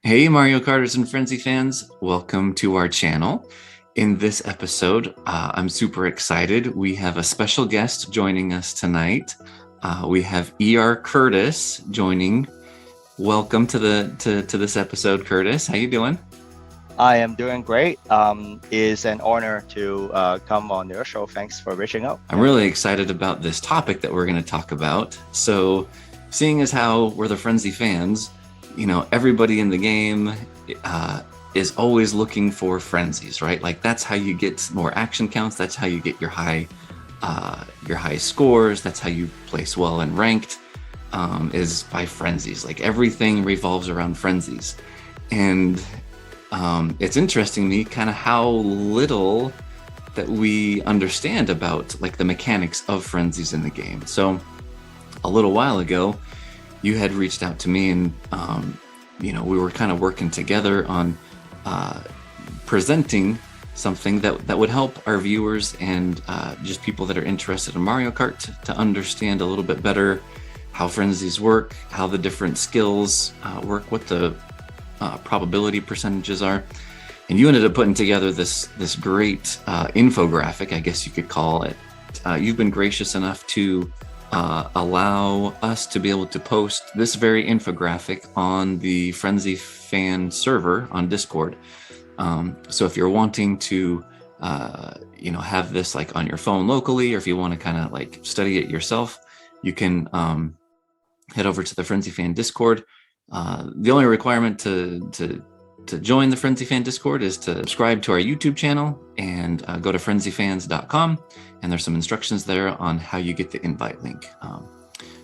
Hey Mario Karters and Frenzy fans, welcome to our channel. In this episode, I'm super excited. We have a special guest joining us tonight. We have ER Curtis joining. Welcome to this episode, Curtis. How you doing? I am doing great. It's an honor to come on your show. Thanks for reaching out. I'm really excited about this topic that we're going to talk about. So, seeing as how we're the Frenzy fans, you know, everybody in the game is always looking for frenzies, right? Like that's how you get more action counts. That's how you get your high scores. That's how you place well and ranked, is by frenzies. Like everything revolves around frenzies. And it's interesting to me kind of how little that we understand about like the mechanics of frenzies in the game. So a little while ago, you had reached out to me and, you know, we were kind of working together on presenting something that would help our viewers and just people that are interested in Mario Kart to understand a little bit better how frenzies work, how the different skills work, what the probability percentages are. And you ended up putting together this great infographic, I guess you could call it. You've been gracious enough to allow us to be able to post this very infographic on the Frenzy Fan server on Discord. So if you're wanting to, you know, have this like on your phone locally, or if you want to kind of like study it yourself, you can head over to the Frenzy Fan Discord. The only requirement to join the Frenzy Fan Discord is to subscribe to our YouTube channel and go to FrenzyFans.com, and there's some instructions there on how you get the invite link.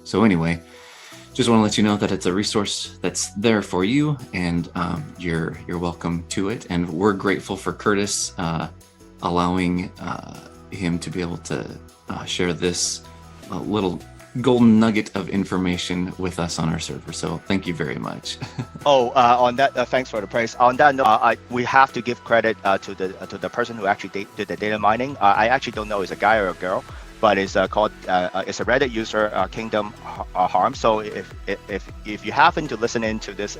So anyway, just want to let you know that it's a resource that's there for you, and you're welcome to it. And we're grateful for Curtis allowing him to be able to share this little golden nugget of information with us on our server. So thank you very much. On that, thanks for the praise. On that note, we have to give credit to the person who actually did the data mining. I actually don't know if it's a guy or a girl, but it's called it's a Reddit user, Kingdom Harm. So if you happen to listen into this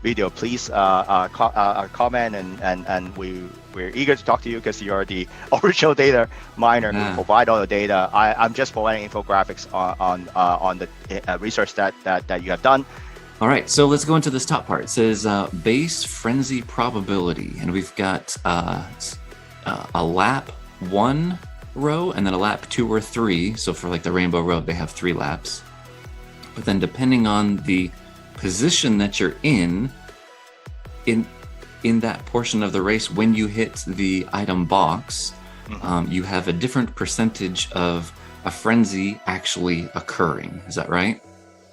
video, please comment, and we're eager to talk to you because you're the original data miner who provide all the data. I'm just providing infographics on the research that you have done. All right, so let's go into this top part. It says base frenzy probability, and we've got a lap 1 row and then a lap 2 or 3. So for like the Rainbow Road, they have 3 laps. But then depending on the position that you're in that portion of the race, when you hit the item box, you have a different percentage of a frenzy actually occurring. Is that right?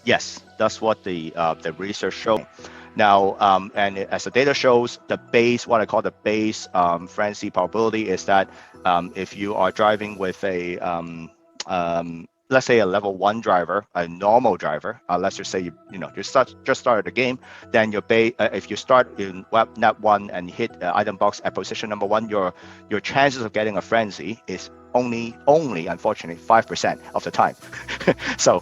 Yes, that's what the research showed. Now, and as the data shows, the base, what I call the base frenzy probability, is that if you are driving with a let's say a level 1 driver, a normal driver, let's just say you just started the game, then your base, if you start in net 1 and hit item box at position number 1, your chances of getting a frenzy is only unfortunately 5% of the time. So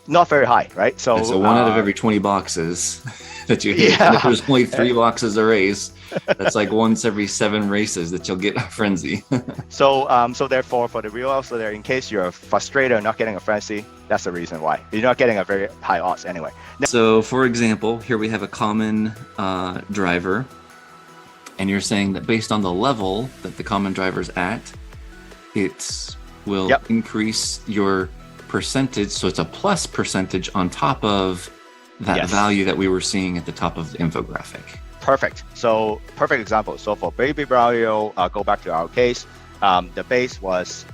not very high, right? So 1 out of every 20 boxes that you hit. And if there's only 3 boxes a race, that's like once every 7 races that you'll get a frenzy. So therefore, for the real also there, in case you're frustrated or not getting a frenzy, that's the reason why you're not getting a very high odds anyway. So for example, here we have a common driver, and you're saying that based on the level that the common driver's at, it will increase your percentage. So it's a plus percentage on top of that value that we were seeing at the top of the infographic. Perfect. So perfect example. So for Baby Mario, go back to our case. The base was,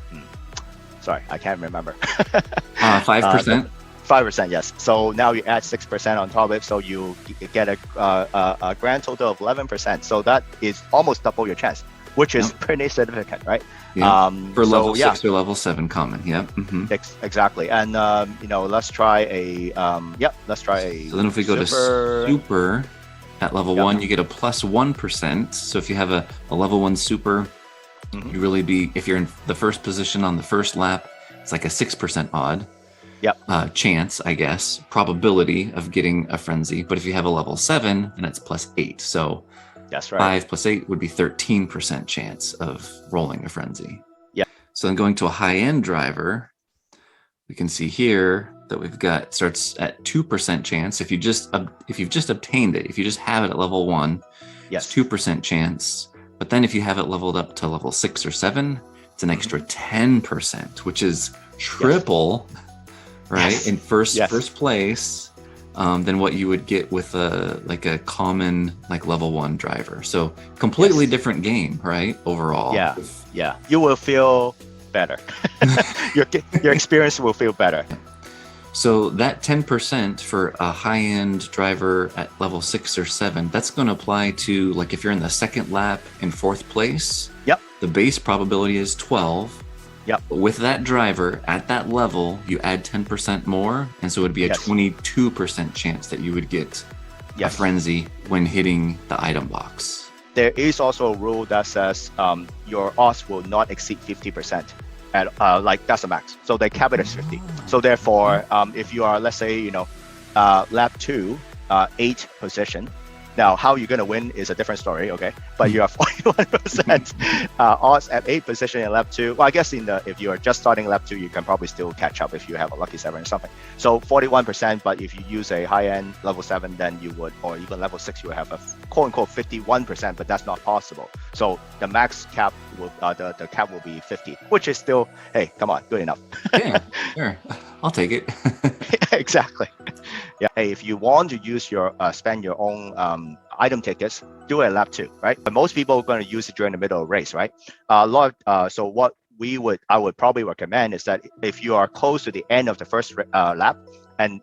sorry, I can't remember. 5%. 5%, yes. So now you add 6% on top of it, so you get a grand total of 11%. So that is almost double your chance, which is pretty significant, right? Yeah. For level 6 or level 7 common, yeah. Exactly. And let's try a let's try a. So then if we go to super at level 1, you get a plus 1%. So if you have a level 1 super, you really be, if you're in the first position on the first lap, it's like a 6% odd. Yep. chance, I guess, probability of getting a frenzy. But if you have a level 7, then it's +8. So That's right. 5 plus 8 would be 13% chance of rolling a frenzy. Yep. So then going to a high-end driver, we can see here that we've got starts at 2% chance. If you've just obtained it, if you just have it at level 1, Yes. it's 2% chance. But then if you have it leveled up to level 6 or 7, it's an extra 10%, which is triple, right? Yes. In first place than what you would get with a common level 1 driver. So completely different game, right? Overall. Yeah. You will feel better. your experience will feel better. So that 10% for a high-end driver at level 6 or 7, that's going to apply to if you're in the second lap in 4th place. Yep. The base probability is 12. Yep. But with that driver at that level, you add 10% more, and so it would be a 22% chance that you would get a frenzy when hitting the item box. There is also a rule that says your odds will not exceed 50%. At that's a max. So they cap it as 50. So therefore, if you are, let's say, lap 2, 8th position. Now, how you're going to win is a different story, okay? But you have 41% odds at 8th position in lap 2. Well, I guess if you are just starting lap 2, you can probably still catch up if you have a lucky 7 or something. So 41%, but if you use a high-end level 7, then you would, or even level 6, you would have a quote-unquote 51%, but that's not possible. So the max cap will, the cap will be 50, which is still, hey, come on, good enough. Yeah, sure. I'll take it. Exactly. Yeah. Hey, if you want to use your spend your own item tickets, do it at lap 2, right? But most people are going to use it during the middle of the race, right? So what I would probably recommend is that if you are close to the end of the first lap, and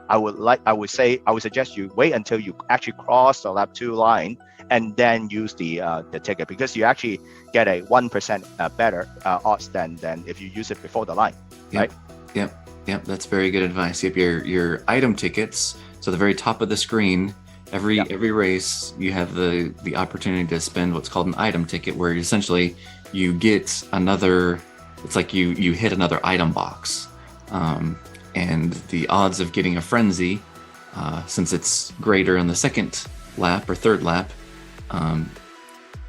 I would suggest you wait until you actually cross the lap 2 line and then use the ticket, because you actually get a 1% better odds than if you use it before the line, right? Yep, that's very good advice. Yep, your item tickets. So the very top of the screen, every race, you have the opportunity to spend what's called an item ticket, where essentially you get another. It's like you hit another item box, and the odds of getting a frenzy, since it's greater on the second lap or third lap,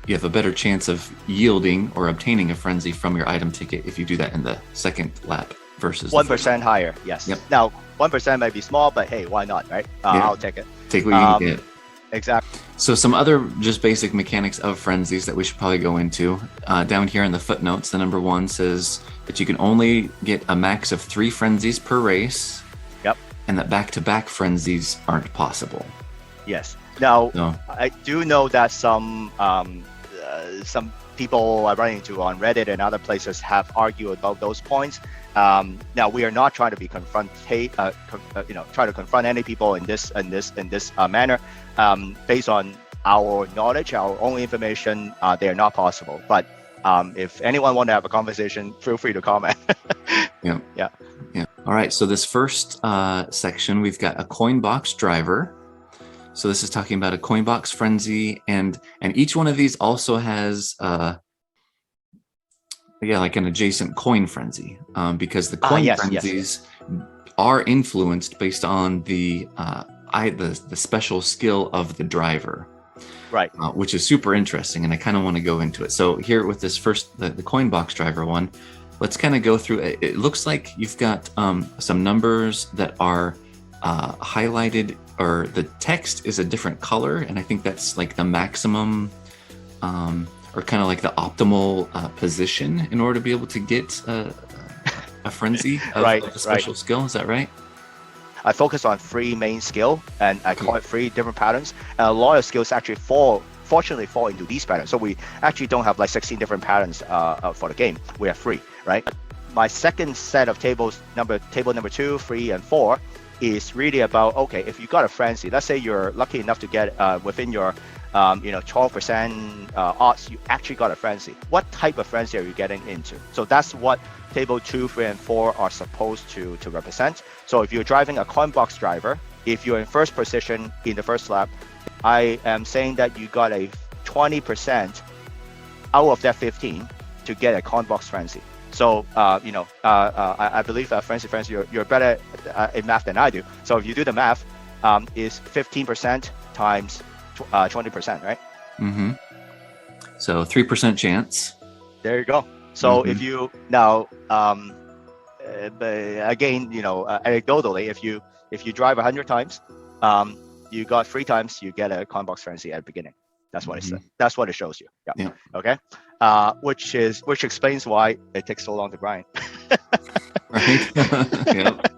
you have a better chance of yielding or obtaining a frenzy from your item ticket if you do that in the second lap. Versus 1% higher, yes. Yep. Now, 1% might be small, but hey, why not, right? I'll take it. Take what you can get. Exactly. So some other just basic mechanics of frenzies that we should probably go into. Down here in the footnotes, the number 1 says that you can only get a max of 3 frenzies per race. Yep. And that back-to-back frenzies aren't possible. Yes. Now, I do know that some people I run into on Reddit and other places have argued about those points. Now, we are not trying to be try to confront any people in this manner. Based on our knowledge, our own information, they are not possible. But if anyone want to have a conversation, feel free to comment. Yeah. All right. So this first section, we've got a coin box driver. So this is talking about a coin box frenzy, and each one of these also has like an adjacent coin frenzy, because the coin frenzies are influenced based on the special skill of the driver, right? Which is super interesting, and I kind of want to go into it. So here with this first, the coin box driver one, let's kind of go through it. It looks like you've got some numbers that are highlighted, or the text is a different color, and I think that's like the maximum or kind of like the optimal position in order to be able to get a frenzy of a special skill. Is that right? I focus on 3 main skill, and I call it 3 different patterns. And a lot of skills actually fortunately fall into these patterns. So we actually don't have like 16 different patterns for the game. We have 3, right? My second set of table number 2, 3, and 4 is really about, okay, if you got a frenzy, let's say you're lucky enough to get within your 12% odds, you actually got a frenzy. What type of frenzy are you getting into? So that's what table 2, 3, and 4 are supposed to represent. So if you're driving a coin box driver, if you're in first position in the first lap, I am saying that you got a 20% out of that 15 to get a coin box frenzy. So I believe Friends, you're better in math than I do. So if you do the math, is 15% times 20%, right? Mm-hmm. So 3% chance. There you go. So if you now, but again, anecdotally, if you drive 100 times, you got 3 times, you get a coin box frenzy at the beginning. That's what it says. That's what it shows you. Yeah. Okay. Which explains why it takes so long to grind. Right. Yep.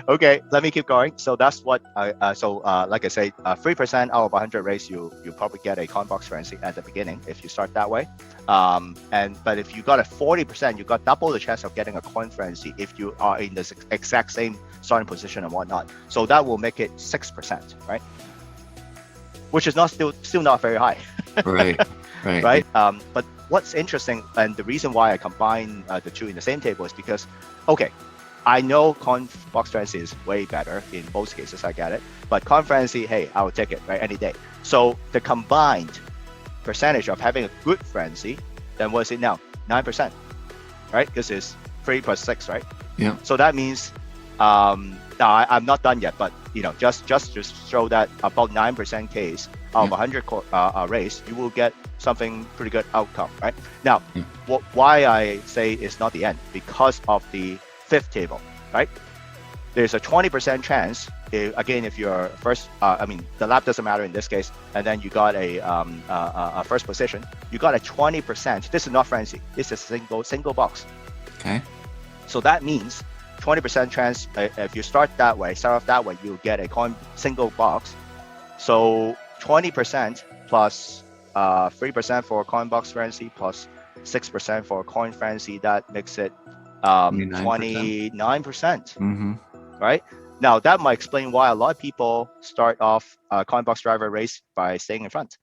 Okay, let me keep going. So that's what like I say, 3% out of 100 race, you probably get a coin box frenzy at the beginning if you start that way. But if you got a 40%, you got double the chance of getting a coin frenzy if you are in the exact same starting position and whatnot. So that will make it 6%, right? Which is not still not very high. Right. Right. But what's interesting, and the reason why I combine the two in the same table is because, okay, I know coin box frenzy is way better in both cases. I get it, but coin frenzy, hey, I will take it right any day. So the combined percentage of having a good frenzy, then what is it now? 9%, right? Because it's 3 plus 6, right? Yeah. So that means, now I'm not done yet, but just to show that about 9% case out of 100 race, you will get something pretty good outcome, right? Now, why I say it's not the end, because of the fifth table, right? There's a 20% chance, if you're first, the lap doesn't matter in this case, and then you got a first position, you got a 20%. This is not frenzy. This is single box. Okay. So that means 20% chance, if you start off that way, you'll get a single box. So 20% plus 3% for coin box frenzy plus 6% for coin frenzy, that makes it 29%, right? Now that might explain why a lot of people start off a coin box driver race by staying in front.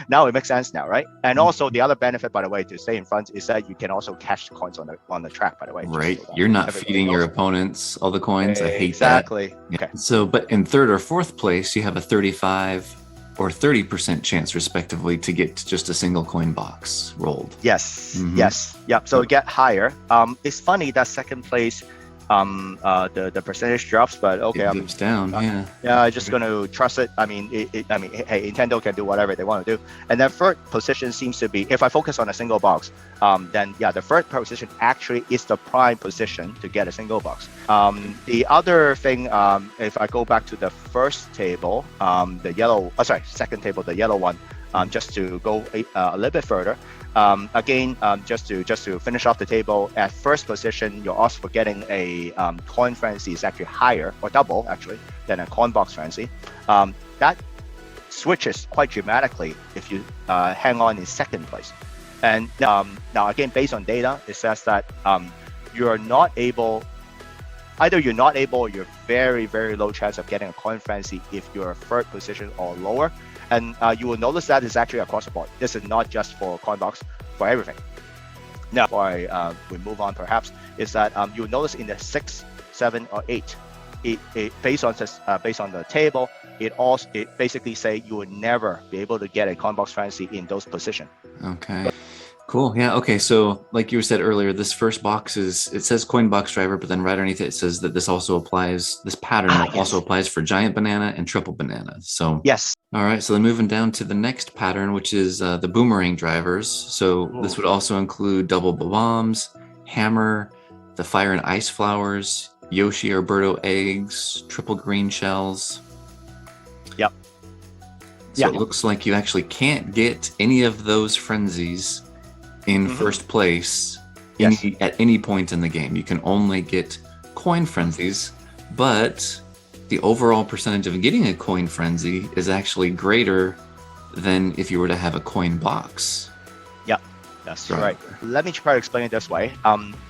Now it makes sense now, right? And also the other benefit, by the way, to stay in front is that you can also catch the coins on the track, by the way. Right. You're not feeding your opponents all the coins. I hate exactly. that. Okay. So, but in third or fourth place, you have a 35 or 30% chance, respectively, to get just a single coin box rolled. Yes. Yes. Yep. So it get higher. It's funny that second place, the percentage drops, but okay, it dips down. Yeah, I'm just gonna trust it. Hey, Nintendo can do whatever they want to do. And then third position seems to be, if I focus on a single box, then yeah, the third position actually is the prime position to get a single box. The other thing, if I go back to the first table, second table, the yellow one, just to go a little bit further. Again, just to finish off the table, at first position, your odds for getting a coin frenzy is actually higher, or double actually, than a coin box frenzy. That switches quite dramatically if you hang on in second place. And now again, based on data, it says that you're not able, or you're very, very low chance of getting a coin frenzy if you're third position or lower. And you will notice that it's actually across the board. This is not just for coin box, for everything. Now, before we move on, perhaps, is that you'll notice in the 6, 7, or 8, it based on the table, it basically say you will never be able to get a coin box frenzy in those positions. Okay. Cool. Yeah. Okay. So, like you said earlier, this first box it says coin box driver, but then right underneath it says that this pattern also applies for giant banana and triple banana. So yes. All right. So then moving down to the next pattern, which is the boomerang drivers. So this would also include double bombs, hammer, the fire and ice flowers, Yoshi or Birdo eggs, triple green shells. Yep. So it looks like you actually can't get any of those frenzies in first place at any point in the game. You can only get coin frenzies, but the overall percentage of getting a coin frenzy is actually greater than if you were to have a coin box. Yeah, that's right. Let me try to explain it this way.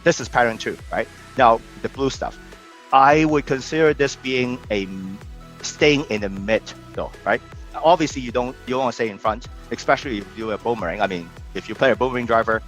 This is pattern 2, right? Now, the blue stuff. I would consider this being staying in the mid though, right? Obviously, you don't want to stay in front, especially if you do a boomerang. I mean, if you play a boomerang driver,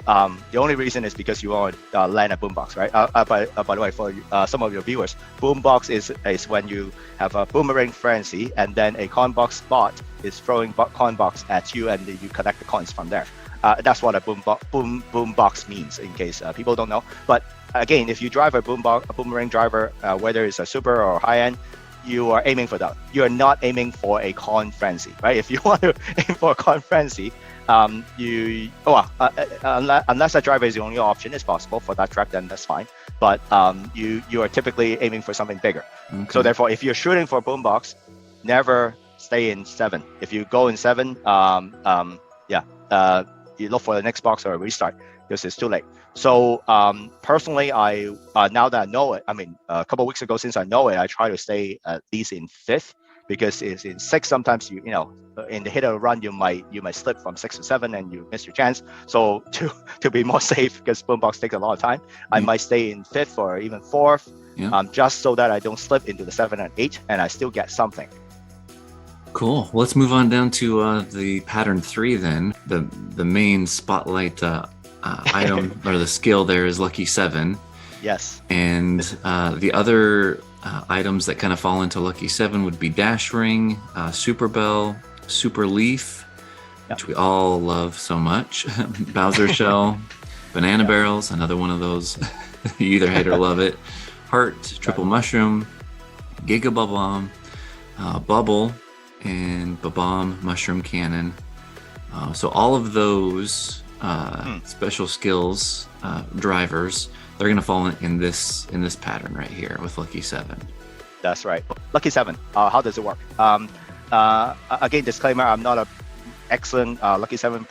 the only reason is because you want to land a boombox, right? By the way, for some of your viewers, boombox is when you have a boomerang frenzy and then a coin box bot is throwing coin box at you and you collect the coins from there. That's what a boom box means, in case people don't know. But again, if you drive a boomerang driver, whether it's a super or high end, you are aiming for that. You are not aiming for a coin frenzy, right? If you want to aim for a coin frenzy, unless that driver is the only option, it's possible for that track, then that's fine. But you are typically aiming for something bigger. Okay. So therefore, if you're shooting for a boombox, never stay in 7. If you go in 7, you look for the next box or a restart, because it's too late. So personally, I now that I know it, I mean, a couple of weeks ago, since I know it, I try to stay at least in 5th, because it's in 6. Sometimes you know, in the hit or run, you might slip from 6 to 7 and you miss your chance. So to be more safe, because boombox takes a lot of time, I might stay in 5th or even 4th, just so that I don't slip into the 7 and 8, and I still get something. Cool. Well, let's move on down to the pattern 3 then. The main spotlight item or the skill there is Lucky 7. Yes. And the other items that kind of fall into Lucky 7 would be Dash Ring, Super Bell, Super Leaf, which we all love so much, Bowser Shell, Banana Barrels, another one of those. You either hate or love it. Heart, Triple Mushroom, Giga Bomb, Bubble, and Bomb Mushroom Cannon. So all of those special skills drivers, they're going to fall in this pattern right here with Lucky 7. That's right. Lucky 7. How does it work? Again, disclaimer: I'm not an excellent Lucky 7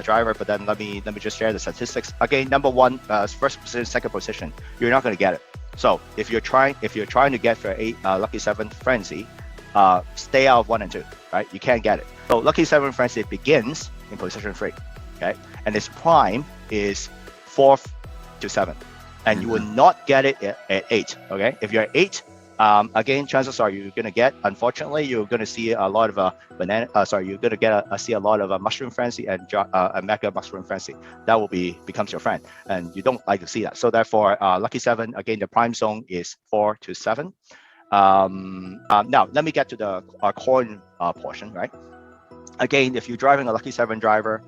driver, but then let me just share the statistics. Again, number 1, first position, second position, you're not going to get it. So if you're trying to get for a Lucky 7 Frenzy, stay out of 1 and 2. Right? You can't get it. So Lucky 7 Frenzy begins in position 3. Okay, and its prime is 4th to 7th, and you will not get it at 8. Okay, if you're at 8, again, chances are you're gonna get. Unfortunately, you're gonna see a lot of you're gonna see a lot of Mushroom Frenzy and a Mega Mushroom Frenzy. That will becomes your friend, and you don't like to see that. So therefore, Lucky 7, again, the prime zone is 4 to 7. Now let me get to the coin portion, right? Again, if you're driving a Lucky 7 driver,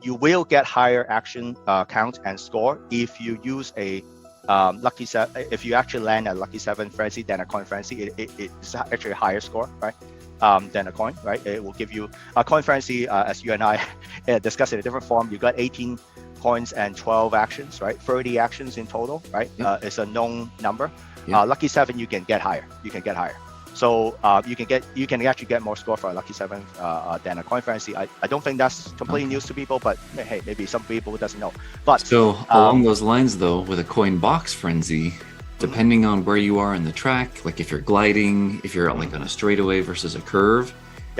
you will get higher action count and score if you use a Lucky 7. If you actually land a Lucky 7 Frenzy than a coin Frenzy, it's actually a higher score, right? Than a coin, right? It will give you a coin Frenzy, as you and I discussed in a different form. You got 18 coins and 12 actions, right? 30 actions in total, right? It's a known number. Lucky 7, you can get higher. So you can actually get more score for a Lucky 7 than a coin Frenzy. I don't think that's completely news to people, but hey, maybe some people doesn't know. But so along those lines, though, with a coin box Frenzy, depending on where you are in the track, like if you're gliding, if you're like on a straightaway versus a curve,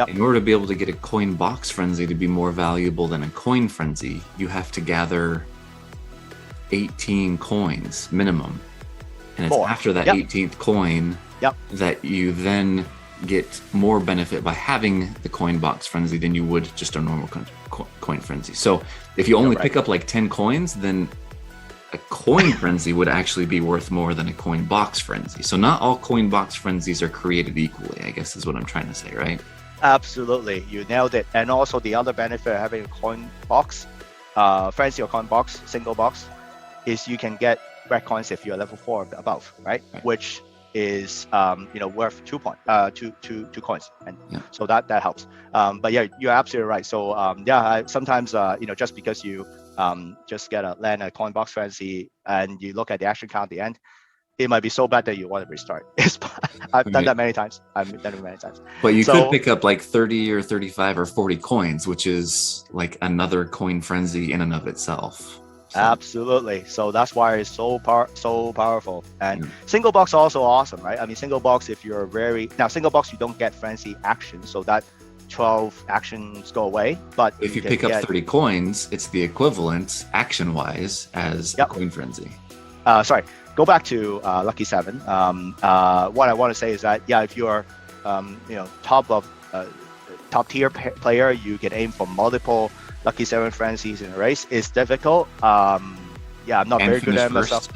in order to be able to get a coin box Frenzy to be more valuable than a coin Frenzy, you have to gather 18 coins minimum, and it's after that 18th coin that you then get more benefit by having the coin box Frenzy than you would just a normal coin Frenzy. So if you only pick up like 10 coins, then a coin Frenzy would actually be worth more than a coin box Frenzy. So not all coin box Frenzies are created equally, I guess is what I'm trying to say, right? Absolutely, you nailed it. And also the other benefit of having a coin box Frenzy or coin box, single box, is you can get red coins if you're level 4 or above, right? Which is worth 2 coins, and so that helps. But yeah, you're absolutely right. So sometimes just because you just land a coin box Frenzy and you look at the action count at the end, it might be so bad that you want to restart. I've done that many times. But you could pick up like 30 or 35 or 40 coins, which is like another coin Frenzy in and of itself. So. Absolutely. So that's why it's so powerful. And single box also awesome, right? I mean, single box, if you're single box, you don't get Frenzy action, so that 12 actions go away. But if you pick up 30 coins, it's the equivalent action-wise as a coin Frenzy. Sorry, go back to Lucky 7. What I want to say is that if you're top tier player, you can aim for multiple Lucky 7 Frenzies in a race. It's difficult. I'm not very good at it myself.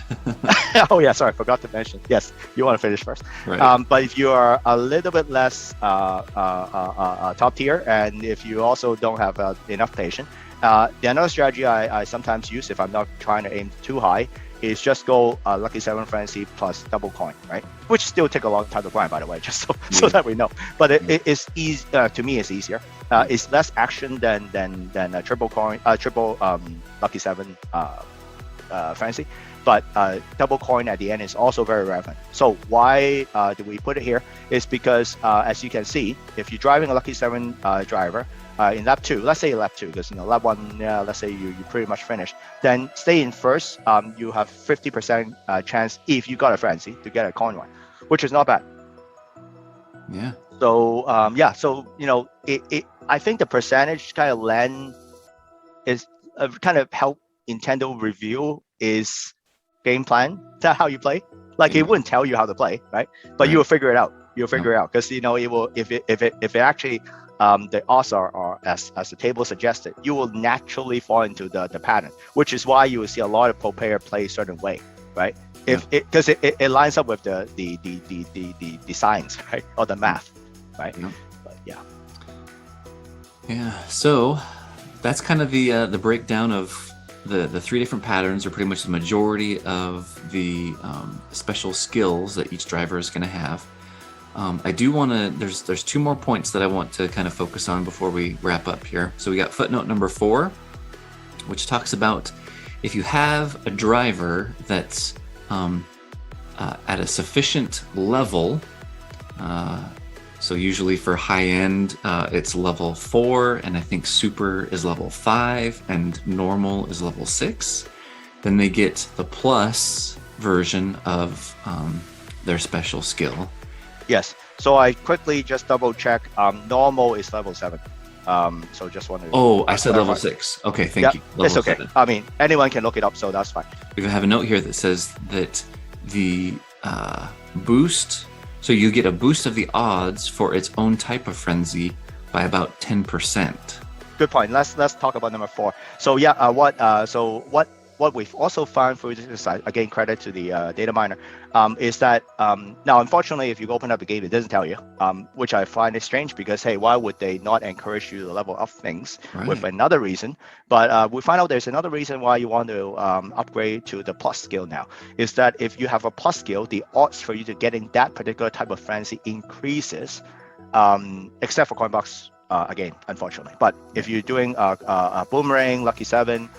Oh yeah, sorry, forgot to mention. Yes, you want to finish first. Right. But if you are a little bit less top tier, and if you also don't have enough patience, The another strategy I sometimes use if I'm not trying to aim too high is just go lucky 7 frenzy plus double coin, right? Which still take a long time to grind, by the way, just so that we know. But it's easy to me. It's easier. It's less action than a triple coin, triple lucky 7 frenzy. But double coin at the end is also very relevant. So why do we put it here? Is because as you can see, if you're driving a lucky 7 driver in lap 2, let's say lap 2, because lap 1, let's say you pretty much finished, then stay in first. You have 50% chance if you got a frenzy to get a coin one, which is not bad. Yeah. So so I think the percentage kind of lend is kind of help Nintendo review is game plan. That's how you play. Like it wouldn't tell you how to play, right? But you will figure it out. You'll figure it out because it will if it actually the odds are as the table suggested, you will naturally fall into the pattern, which is why you will see a lot of pro player play a certain way, right? Because it lines up with the science, right, or the math, right? But, yeah. So that's kind of the breakdown of the 3 different patterns, are pretty much the majority of the special skills that each driver is going to have. I do want to, there's 2 more points that I want to kind of focus on before we wrap up here. So we got footnote number 4, which talks about if you have a driver that's at a sufficient level, so usually for high end, it's level 4, and I think super is level 5, and normal is level 6. Then they get the plus version of their special skill. Yes. So I quickly just double check. Normal is level 7. So just wanted to. Oh, I said level 6. Okay, thank you. It's okay. 7. I mean, anyone can look it up, so that's fine. We have a note here that says that the boost. So you get a boost of the odds for its own type of frenzy by about 10%. Good point. Let's talk about number 4. So what we've also found for this, again, credit to the data miner, is that now, unfortunately, if you open up the game, it doesn't tell you, which I find is strange because, hey, why would they not encourage you to level up things with another reason? But we find out there's another reason why you want to upgrade to the plus skill now, is that if you have a plus skill, the odds for you to getting that particular type of frenzy increases, except for coin box, again, unfortunately. But if you're doing a boomerang, lucky 7,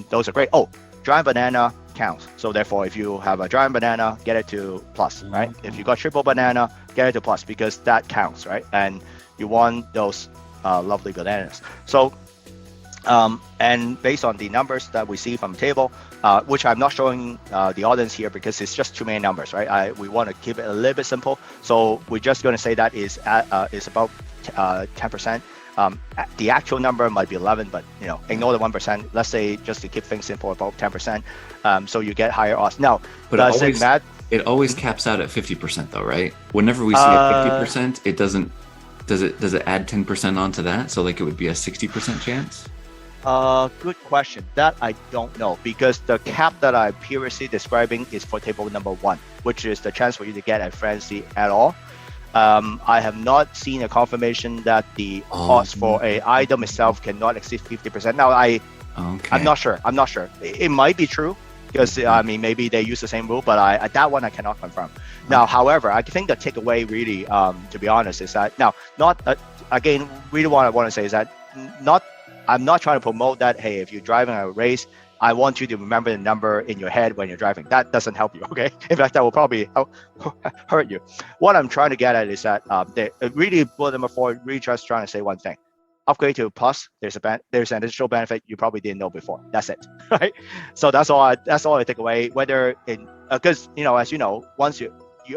those are great. Oh, giant banana counts. So therefore, if you have a giant banana, get it to plus, right? If you got triple banana, get it to plus because that counts, right? And you want those lovely bananas. So, and based on the numbers that we see from the table, which I'm not showing the audience here because it's just too many numbers, right? We want to keep it a little bit simple. So we're just going to say that is about 10%. The actual number might be 11, but ignore the 1%. Let's say, just to keep things simple, about 10%. So you get higher odds. Now, but it always caps out at 50% though, right? Whenever we see a 50%, it doesn't. Does it add 10% onto that? So like it would be a 60% chance? Good question. That I don't know because the cap that I'm previously describing is for table number 1, which is the chance for you to get a frenzy at all. I have not seen a confirmation that the odds for a item itself cannot exceed 50%. Now, I'm not sure. It might be true because I mean maybe they use the same rule, but that one I cannot confirm. Now, however, I think the takeaway really, to be honest, is that now again, really what I want to say is that I'm not trying to promote that. Hey, if you're driving a race, I want you to remember the number in your head when you're driving. That doesn't help you, okay? In fact, that will probably hurt you. What I'm trying to get at is that really bullet number 4, really just trying to say one thing. Upgrade to plus, there's an additional benefit you probably didn't know before. That's it, right? So that's all I take away. Whether because as you know, once you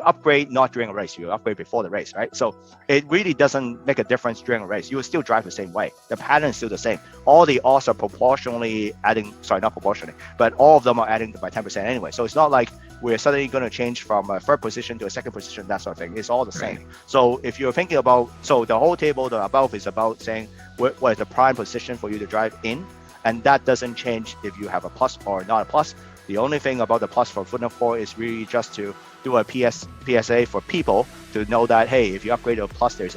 upgrade not during a race, you upgrade before the race, right? So it really doesn't make a difference during a race. You will still drive the same way. The pattern is still the same. All the odds are proportionally adding, sorry, not proportionally, but all of them are adding by 10% anyway. So it's not like we're suddenly going to change from a third position to a second position, that sort of thing. It's all the same. So if you're thinking about, so the whole table, the above is about saying what is the prime position for you to drive in, and that doesn't change if you have a plus or not a plus. The only thing about the plus for footnote 4 is really just to do a PSA for people to know that, hey, if you upgrade to a Plus, there's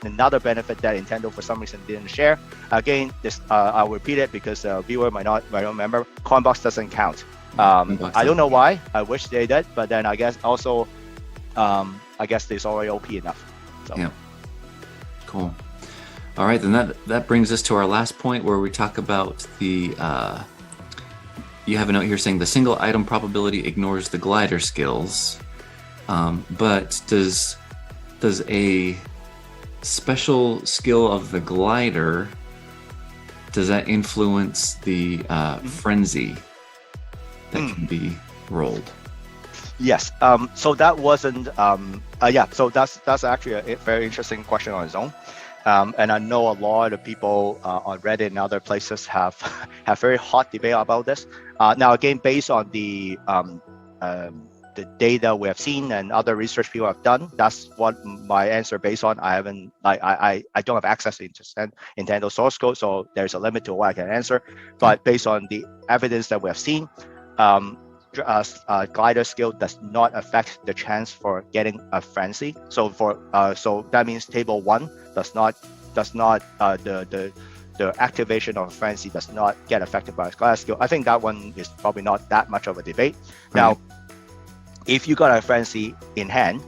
another benefit that Nintendo for some reason didn't share. Again, this I'll repeat it because the viewer might not remember. Coin box doesn't count. I don't know why. I wish they did, but then I guess also, I guess it's already OP enough. So. Yeah. Cool. All right, then that brings us to our last point where we talk about the. You have a note here saying the single item probability ignores the glider skills, but does a special skill of the glider, does that influence the frenzy that can be rolled? Yes. So that wasn't. So that's actually a very interesting question on its own. And I know a lot of people on Reddit and other places have very hot debate about this. Now, again, based on the data we have seen and other research people have done, that's what my answer based on. I don't have access to Nintendo source code, so there's a limit to what I can answer. But based on the evidence that we have seen, glider skill does not affect the chance for getting a frenzy. So so that means table 1 does not the activation of a frenzy does not get affected by glider skill. I think that one is probably not that much of a debate. Now, if you got a frenzy in hand,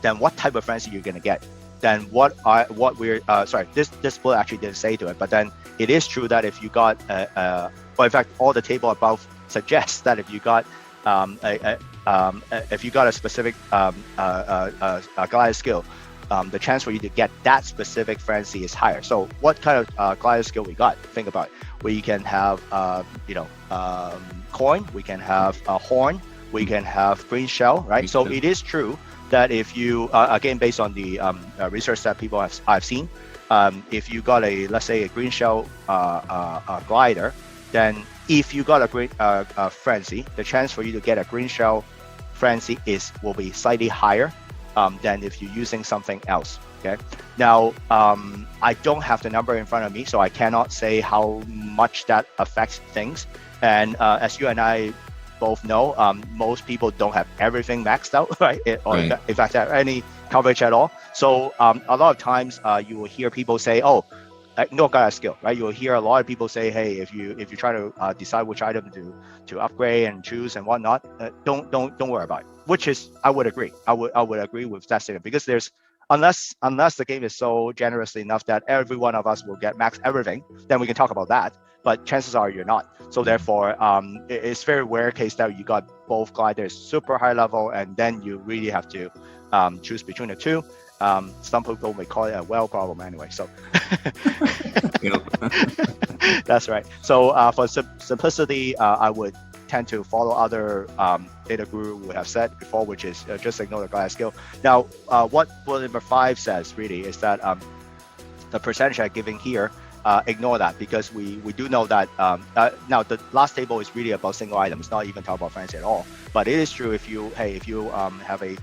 then what type of frenzy you're gonna get? Then this bullet actually didn't say to it, but then it is true that if you got well, in fact, all the table above suggests that if you got a specific glider skill, the chance for you to get that specific frenzy is higher. So what kind of glider skill we got? Think about it. We can have coin, we can have a horn, we can have green shell, right? So it is true that if you again based on the research that people I've seen, if you got let's say a green shell glider, then if you got a green frenzy, the chance for you to get a green shell frenzy will be slightly higher than if you're using something else. Okay. Now, I don't have the number in front of me, so I cannot say how much that affects things. And as you and I both know, most people don't have everything maxed out, right? In fact, have any coverage at all. So a lot of times you will hear people say, "Oh, no glider skill," right? You'll hear a lot of people say, "Hey, if you try to decide which item to upgrade and choose and whatnot, don't worry about it." Which is, I would agree. I would agree with that statement, because there's unless the game is so generous enough that every one of us will get max everything, then we can talk about that. But chances are you're not. So therefore, it's very rare case that you got both gliders super high level, and then you really have to choose between the two. Some people may call it a well problem anyway. So that's right. So for simplicity, I would tend to follow other data guru we have said before, which is just ignore the glider skill. Now, what bullet number 5 says really is that the percentage I'm giving here, ignore that, because we do know that now the last table is really about single items, not even talk about frenzy at all. But it is true if you have a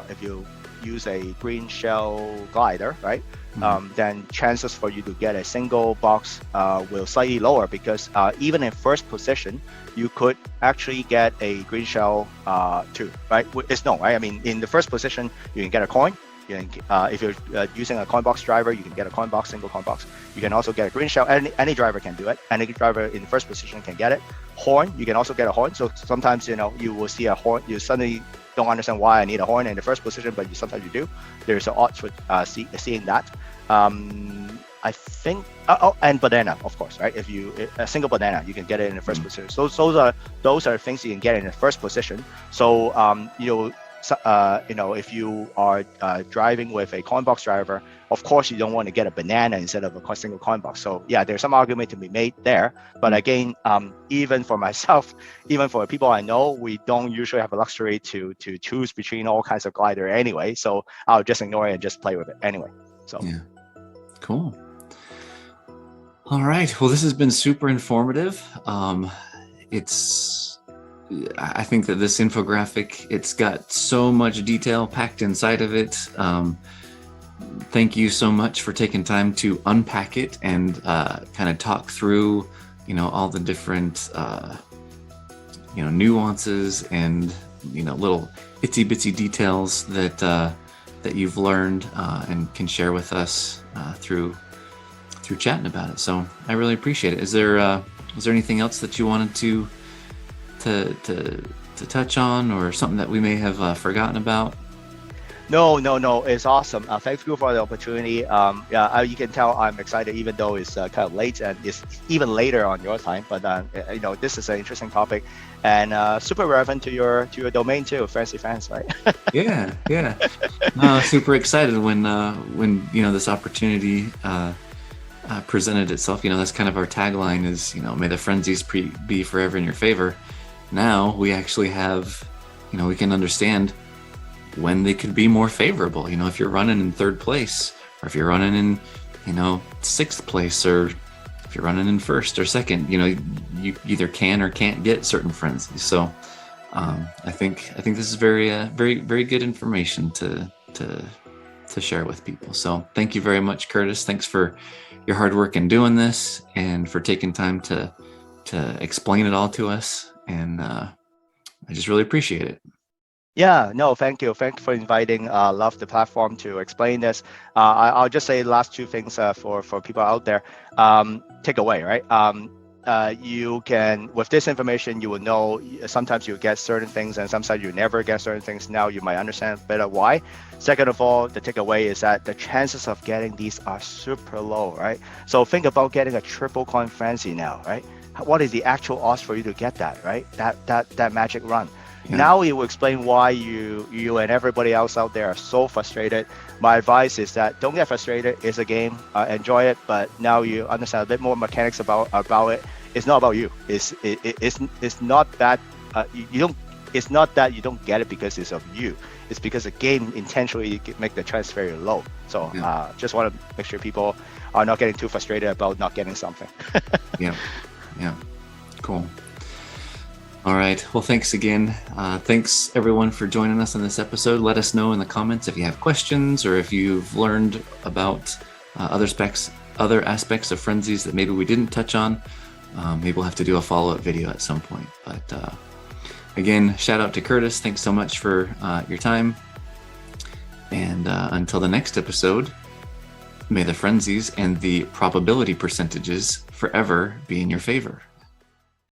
if you use a green shell glider, right? Then chances for you to get a single box will slightly lower, because even in first position, you could actually get a green shell too, right? It's no, right? I mean, in the first position, you can get a coin. If you're using a coin box driver, you can get a coin box, single coin box. You can also get a green shell. Any driver can do it. Any driver in the first position can get it. Horn, you can also get a horn. So sometimes, you will see a horn. You suddenly don't understand why I need a horn in the first position, but sometimes you do. There's an odds for seeing that. I think, and banana, of course, right? If you a single banana, you can get it in the first position. So those are things you can get in the first position. So if you are driving with a coin box driver, of course you don't want to get a banana instead of a single coin box. So yeah, there's some argument to be made there. But again, even for myself, even for people I know, we don't usually have a luxury to choose between all kinds of glider anyway. So I'll just ignore it and just play with it anyway. So yeah, cool. All right. Well, this has been super informative. I think that this infographic, it's got so much detail packed inside of it. Thank you so much for taking time to unpack it and kind of talk through, all the different nuances and little itsy bitsy details that you've learned and can share with us through chatting about it. So I really appreciate it. Was there anything else that you wanted to touch on, or something that we may have forgotten about? No. It's awesome. Thank you for the opportunity. You can tell I'm excited, even though it's kind of late and it's even later on your time. But this is an interesting topic and super relevant to your domain too, Frenzy fans, right? Yeah. No, super excited when this opportunity presented itself. That's kind of our tagline is, may the frenzies be forever in your favor. Now we actually have, we can understand when they could be more favorable. If you're running in third place, or if you're running in, sixth place, or if you're running in first or second, you either can or can't get certain frenzies. So I think this is very very good information to share with people. So thank you very much, Curtis. Thanks for your hard work in doing this and for taking time to explain it all to us. And I just really appreciate it. Yeah, no, thank you. Thank you for inviting. Love the platform to explain this. I'll just say last two things for people out there. Takeaway, right? You can, with this information, you will know sometimes you get certain things and sometimes you never get certain things. Now you might understand better why. Second of all, the takeaway is that the chances of getting these are super low, right? So think about getting a triple coin frenzy now, right? What is the actual odds for you to get that, right? That magic run. Yeah. Now it will explain why you and everybody else out there are so frustrated. My advice is that don't get frustrated. It's a game. Enjoy it. But now you understand a bit more mechanics about it. It's not about you. It's not that you don't. It's not that you don't get it because it's of you. It's because the game intentionally make the chance very low. So just want to make sure people are not getting too frustrated about not getting something. Yeah. Cool. All right. Well, thanks again. Thanks everyone for joining us on this episode. Let us know in the comments if you have questions or if you've learned about other aspects of frenzies that maybe we didn't touch on. Maybe we'll have to do a follow-up video at some point. But again, shout out to Curtis. Thanks so much for your time. And until the next episode, may the frenzies and the probability percentages forever be in your favor.